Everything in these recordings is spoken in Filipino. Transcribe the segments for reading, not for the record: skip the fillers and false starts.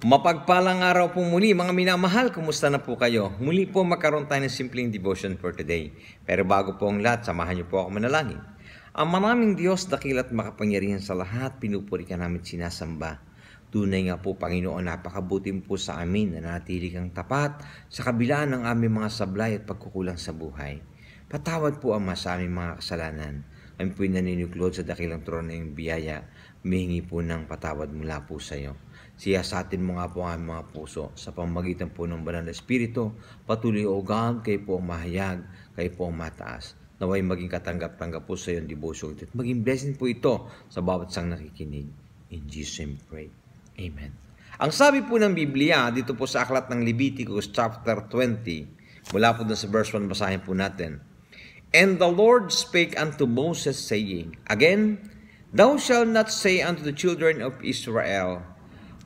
Mapagpalang araw po muli mga minamahal, kumusta na po kayo? Muli po magkaroon tayo ng simpleng devotion for today. Pero bago po ang lahat, samahan niyo po ako manalangin. Ang maraming Diyos, dakil at makapangyarihan sa lahat, pinupuri ka namin sinasamba. Tunay nga po Panginoon, napakabuti po sa amin na natili kang tapat sa kabila ng aming mga sablay at pagkukulang sa buhay. Patawad po Ama sa aming mga kasalanan. Kami po'y naniniklod sa dakilang trono ng biyaya. Humihingi po ng patawad mula po sa iyo. Siyasatin mo nga po ang mga puso sa pamamagitan po ng banal na Espiritu. Patuloy o God, kayo po ang mahayag, kayo po ang mataas. Naway maging katanggap-tanggap po sa iyong devotion. At maging blessing po ito sa bawat sang nakikinig. In Jesus' name pray. Amen. Ang sabi po ng Biblia, dito po sa aklat ng Leviticus chapter 20, mula po dun sa verse 1, basahin po natin. And the Lord spake unto Moses, saying, Again, thou shalt not say unto the children of Israel,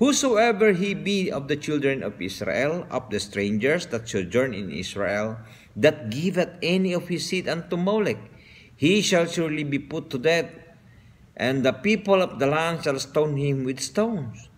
Whosoever he be of the children of Israel, of the strangers that sojourn in Israel, that giveth any of his seed unto Molech, he shall surely be put to death, and the people of the land shall stone him with stones.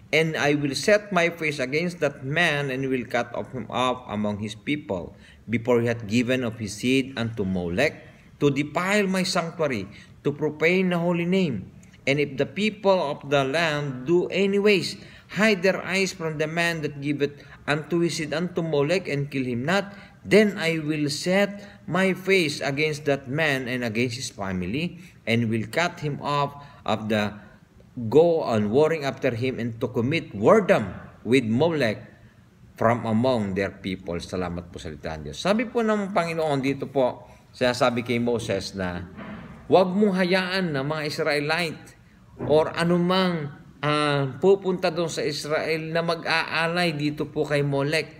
And I will set my face against that man, and will cut him off among his people, before he hath given of his seed unto Molech, to defile my sanctuary, to profane the holy name. And if the people of the land do anyways hide their eyes from the man that giveth unto his seed unto Molech, and kill him not, then I will set my face against that man and against his family, and will cut him off of the go on warring after him, and to commit whoredom with Molech from among their people. Salamat po sa salita ng Diyos. Sabi po ng Panginoon dito po, sinasabi kay Moses na huwag mong hayaan na mga Israelite or anumang pupunta doon sa Israel na mag-aalay dito po kay Molech.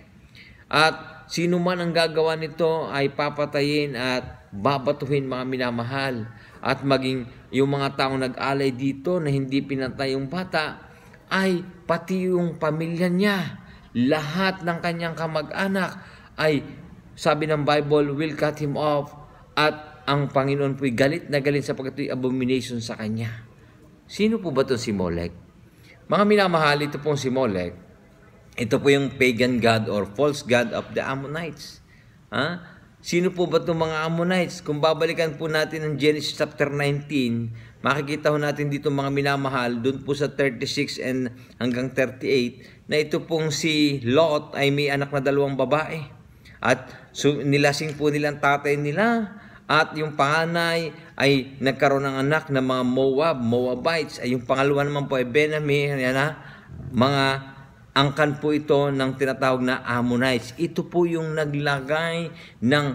At sino man ang gagawa nito ay papatayin at babatuhin, mga minamahal. At maging yung mga taong nag-alay dito na hindi pinatay yung bata, ay pati yung pamilya niya, lahat ng kanyang kamag-anak ay, sabi ng Bible, will cut him off. At ang Panginoon po'y galit na galit sapagkat ito'y abomination sa kanya. Sino po ba ito si Molech? Mga minamahal, ito pong si Molech, ito po yung pagan god or false god of the Ammonites. Sino po ba itong mga Ammonites? Kung babalikan po natin ang Genesis chapter 19, makikita ho natin dito mga minamahal, doon po sa 36 and hanggang 38, na ito pong si Lot ay may anak na 2 babae. At nilasing po nilang tatay nila. At yung panganay ay nagkaroon ng anak na mga Moabites. Ay yung pangalawa naman po ay Benami, mga angkan po ito ng tinatawag na Ammonites. Ito po yung naglagay ng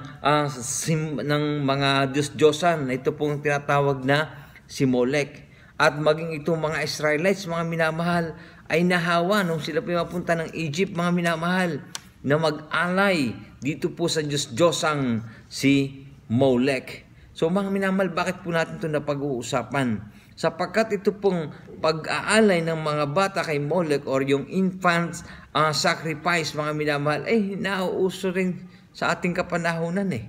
mga Diyos-Diyosan. Ito po yung tinatawag na si Molech. At maging itong mga Israelites, mga minamahal, ay nahawa nung sila po mapunta ng Egypt, mga minamahal, na mag-alay dito po sa Diyos-Diyosang si Molech. So mga minamahal, bakit po natin ito napag-uusapan? Sapagkat ito pong pag-aalay ng mga bata kay Molech or yung infants sacrifice, mga minamahal, nauuso rin sa ating kapanahunan eh.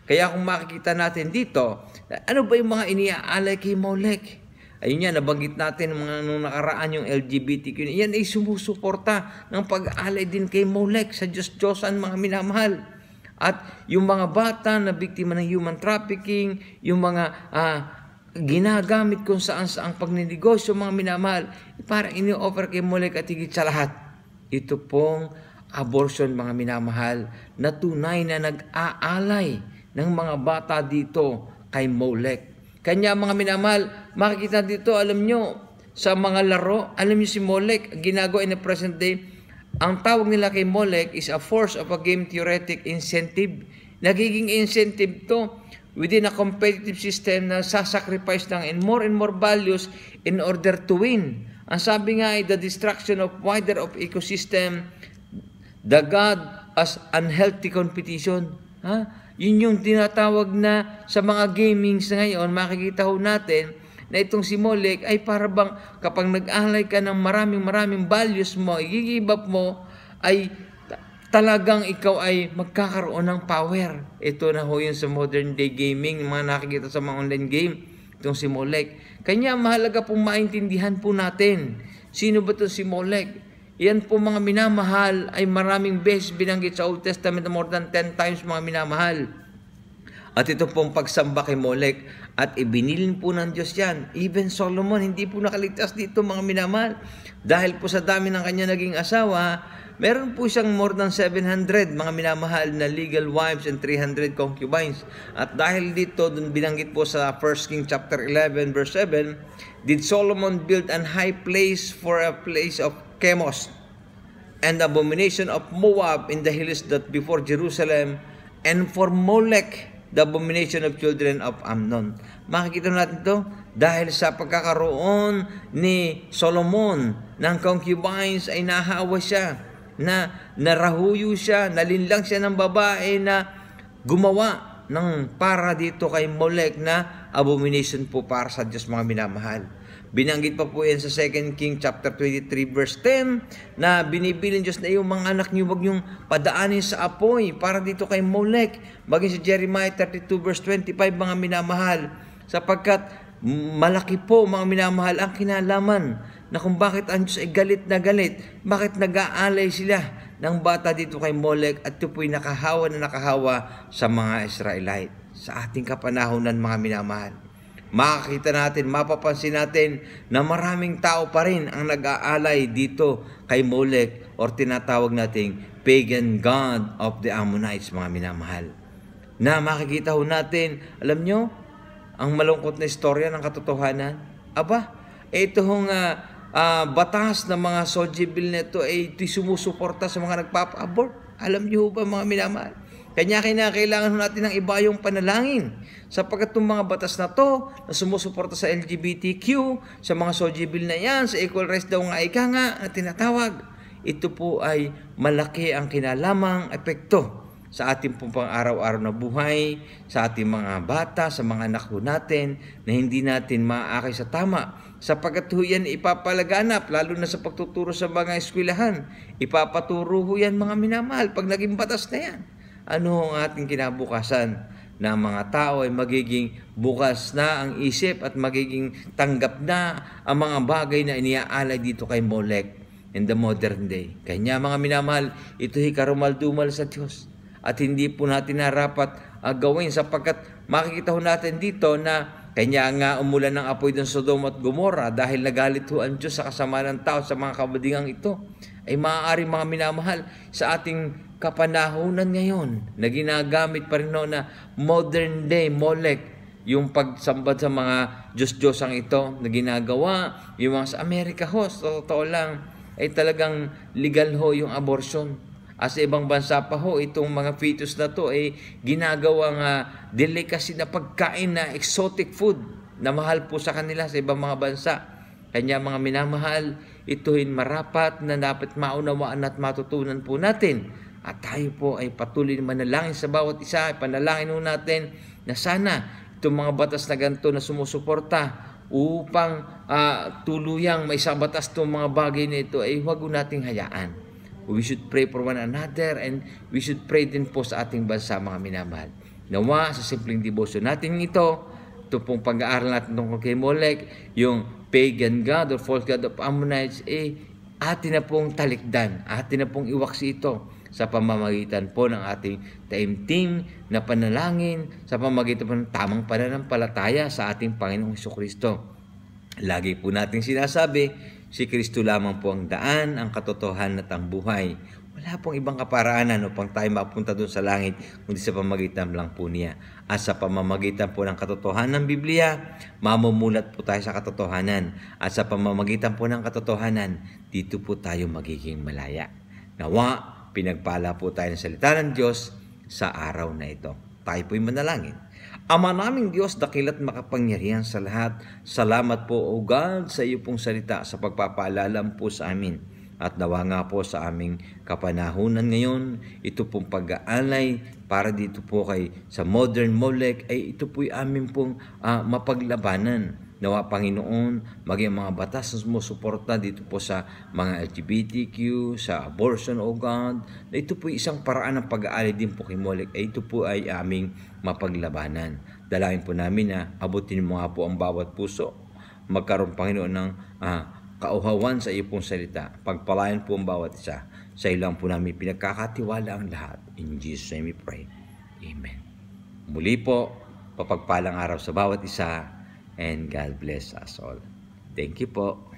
Kaya kung makikita natin dito, ano ba yung mga iniaalay kay Molech? Ayun yan, nabanggit natin nung nakaraan yung LGBTQ. Yan ay sumusuporta ng pag-aalay din kay Molech sa Diyos-Diyosan, mga minamahal. At yung mga bata na biktima ng human trafficking, yung mga ginagamit kung saan-saang pagninegosyo, mga minamahal, parang ini-offer kay Molech at higit sa lahat. Ito pong abortion, mga minamahal, na tunay na nag-aalay ng mga bata dito kay Molech. Kanya mga minamahal, makikita dito, alam nyo, sa mga laro, alam nyo si Molech, ginagawa in the present day, ang tawag nila kay Molech is a force of a game theoretic incentive. Nagiging incentive to within a competitive system na sasacrifice ng and more values in order to win. Ang sabi nga ay the destruction of wider of ecosystem, the God as unhealthy competition. Yun yung tinatawag na sa mga gamings ngayon, makikita ho natin na itong si Molech ay para bang kapag nag-alay ka ng maraming values mo, i-give up mo, ay talagang ikaw ay magkakaroon ng power. Ito na ho yun sa modern day gaming, mga nakikita sa mga online game, itong si Molech. Kanya mahalaga pong maintindihan po natin, sino ba ito si Molech? Yan po mga minamahal ay maraming beses binanggit sa Old Testament, more than 10 times mga minamahal. At ito pong pagsamba kay Molek at ibinilin po ng Diyos yan. Even Solomon hindi po nakaligtas dito mga minamahal. Dahil po sa dami ng kanya naging asawa, meron po siyang more than 700 mga minamahal na legal wives and 300 concubines. At dahil dito, dun binanggit po sa 1 King chapter 11 verse 7, did Solomon build an high place for a place of Chemos, and the abomination of Moab in the hills that before Jerusalem, and for Molech, the abomination of children of Amnon. Makikita natin ito dahil sa pagkakaroon ni Solomon ng concubines ay nahawa siya, na narahuyo siya, nalinlang siya ng babae na gumawa ng para dito kay Molech na abomination po para sa Diyos mga minamahal. Binanggit pa po yan sa 2 King chapter 23 verse 10 na binibilin Diyos na yung mga anak niyo wag niyong padaanin sa apoy para dito kay Molech. Bagay sa Jeremiah 32 verse 25 mga minamahal, sapagkat malaki po mga minamahal ang kinalaman na kung bakit ang Diyos ay galit na galit, bakit nag-aalay sila ng bata dito kay Molech, at ito po'y nakahawa na nakahawa sa mga Israelite. Sa ating kapanahonan mga minamahal, makakita natin, mapapansin natin na maraming tao pa rin ang nag-aalay dito kay Molech, or tinatawag nating pagan god of the Ammonites mga minamahal. Na makikita ho natin, alam nyo, ang malungkot na istorya ng katotohanan, ito hong batas ng mga Soji Bill na ito ay sumusuporta sa mga nagpapa-abort. Alam nyo ba mga minamahal? Kanya kailangan natin ng iba yung panalangin, sapagkat itong mga batas na to na sumusuporta sa LGBTQ, sa mga Soji Bill na yan, sa equal rights daw nga ika nga na tinatawag, ito po ay malaki ang kinalamang epekto sa ating pong pang-araw-araw na buhay, sa ating mga bata, sa mga anak natin, na hindi natin maaakay sa tama. Sapagkat ho yan ipapalaganap, lalo na sa pagtuturo sa mga eskwelahan. Ipapaturo ho yan mga minamahal pag naging batas na yan. Ano ang ating kinabukasan? Na mga tao ay magiging bukas na ang isip at magiging tanggap na ang mga bagay na iniaalay dito kay Molech in the modern day. Kanya mga minamahal, ito'y karumal-dumal sa Diyos. At hindi po natin narapat gawin, sapagkat makikita ho natin dito na kanya nga umulan ng apoy ng Sodom at Gomorrah dahil nagalit ho ang Diyos sa kasamaan ng tao sa mga kabadingang ito. Ay maaari mga minamahal sa ating kapanahunan ngayon na ginagamit pa rin na modern day Molech, yung pagsambad sa mga Diyos-Diyosang ito na ginagawa, yung mga sa Amerika ho, sa totoo lang, ay talagang legal ho yung abortion. As ibang bansa pa ho, itong mga fetus na to ay ginagawang delicacy na pagkain na exotic food na mahal po sa kanila sa ibang mga bansa. Kanya mga minamahal, ito'y marapat na dapat maunawaan at matutunan po natin. At tayo po ay patuloy na manalangin sa bawat isa. Panalangin po natin na sana itong mga batas na ganito na sumusuporta upang tuluyang may sa batas itong mga bagay na ito ay huwag nating hayaan. We should pray for one another, and we should pray din po sa ating bansa mga minamahal. Nawa sa simpleng devotion natin ito pong pag-aaral natin tungkol kay Molech, yung pagan god or false god of Ammonites, atin na pong talikdan, atin na pong iwaksi ito sa pamamagitan po ng ating taimtim na panalangin, sa pamamagitan po ng tamang pananampalataya sa ating Panginoong Jesucristo. Lagi po natin sinasabi, si Kristo lamang po ang daan, ang katotohanan at ang buhay. Wala pong ibang kaparaanan upang tayo mapunta doon sa langit, kundi sa pamamagitan lang po niya. At sa pamamagitan po ng katotohanan ng Biblia, mamumulat po tayo sa katotohanan. At sa pamamagitan po ng katotohanan, dito po tayo magiging malaya. Nawa, pinagpala po tayo ng salita ng Diyos sa araw na ito. Tayo po'y manalangin. Ama naming Diyos, dakilat makapangyarihan sa lahat, salamat po o God sa iyo pong salita sa pagpapaalala po sa amin. At nawa nga po sa aming kapanahunan ngayon, ito pong pag-aalay para dito po kay sa modern Molech, ay ito po'y amin pong mapaglabanan. Nawa Panginoon, maging mga batas na sumusuporta dito po sa mga LGBTQ, sa abortion, O God, na ito po isang paraan ng pag-aalay din po kay Molech, ay ito po ay aming mapaglabanan. Dalangin po namin na abutin mo nga po ang bawat puso, magkaroon Panginoon ng kauhawan sa iyo pong salita. Pagpalain po ang bawat isa. Sa iyo lang po namin pinagkakatiwala ang lahat. In Jesus' name we pray. Amen. Muli po, papagpalang araw sa bawat isa, and God bless us all. Thank you po.